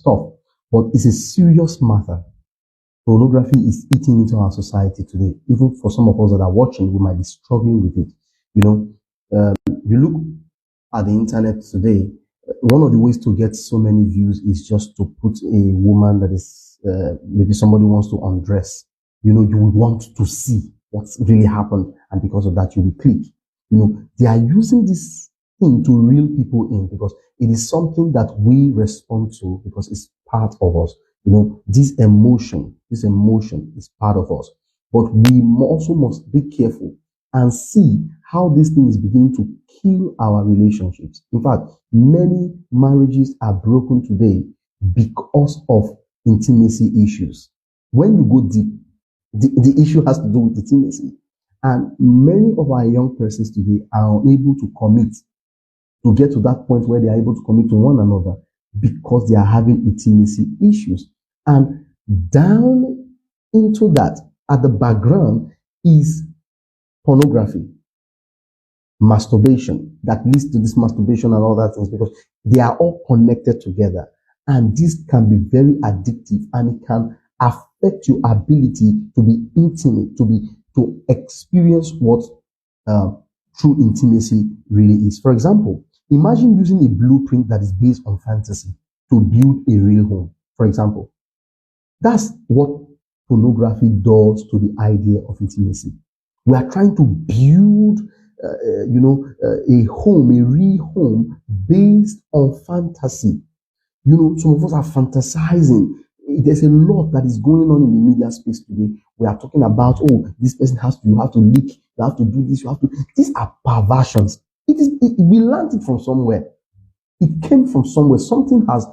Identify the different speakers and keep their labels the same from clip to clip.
Speaker 1: stuff, but it's a serious matter. Pornography is eating into our society today. Even for some of us that are watching, we might be struggling with it. You know, you look at the internet today, one of the ways to get so many views is just to put a woman that is, maybe somebody wants to undress. You know, you will want to see what's really happened, and because of that, you will click. You know, they are using this thing to reel people in because it is something that we respond to because it's part of us. You know, this emotion is part of us. But we also must be careful and see how this thing is beginning to kill our relationships. In fact, many marriages are broken today because of intimacy issues. When you go deep, the issue has to do with intimacy. And many of our young persons today are unable to commit, to get to that point where they are able to commit to one another because they are having intimacy issues. And down into that, at the background, is pornography, masturbation that leads to this masturbation and all that things, because they are all connected together. And this can be very addictive, and it can affect your ability to be intimate, to experience what true intimacy really is. For example, imagine using a blueprint that is based on fantasy to build a real home. For example, that's what pornography does to the idea of intimacy. We are trying to build, a home, a real home based on fantasy. You know, some of us are fantasizing. There's a lot that is going on in the media space today. We are talking about, oh, this person you have to leak, you have to do this, you have to. These are perversions. We learned it from somewhere. It came from somewhere. Something has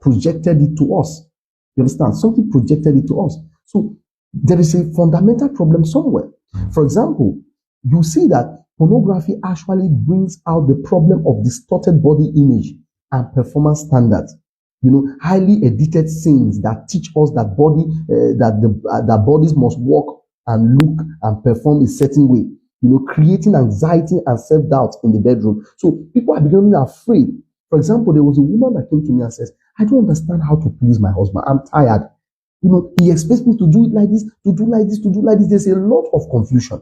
Speaker 1: projected it to us. You understand? Something projected it to us. So there is a fundamental problem somewhere. For example, you see that pornography actually brings out the problem of distorted body image and performance standards. You know, highly edited scenes that teach us that that bodies must walk and look and perform a certain way. You know, creating anxiety and self-doubt in the bedroom. So people are becoming afraid. For example, there was a woman that came to me and says, "I don't understand how to please my husband. I'm tired. You know, he expects me to do it like this, to do like this, to do like this." There's a lot of confusion.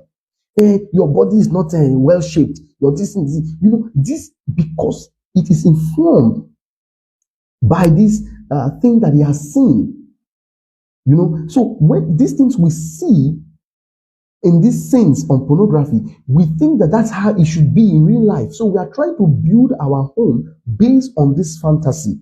Speaker 1: Your body is not well shaped. Your this, you know, this because it is informed by this thing that he has seen. You know, so when these things we see in these scenes on pornography, we think that that's how it should be in real life. So we are trying to build our home based on this fantasy.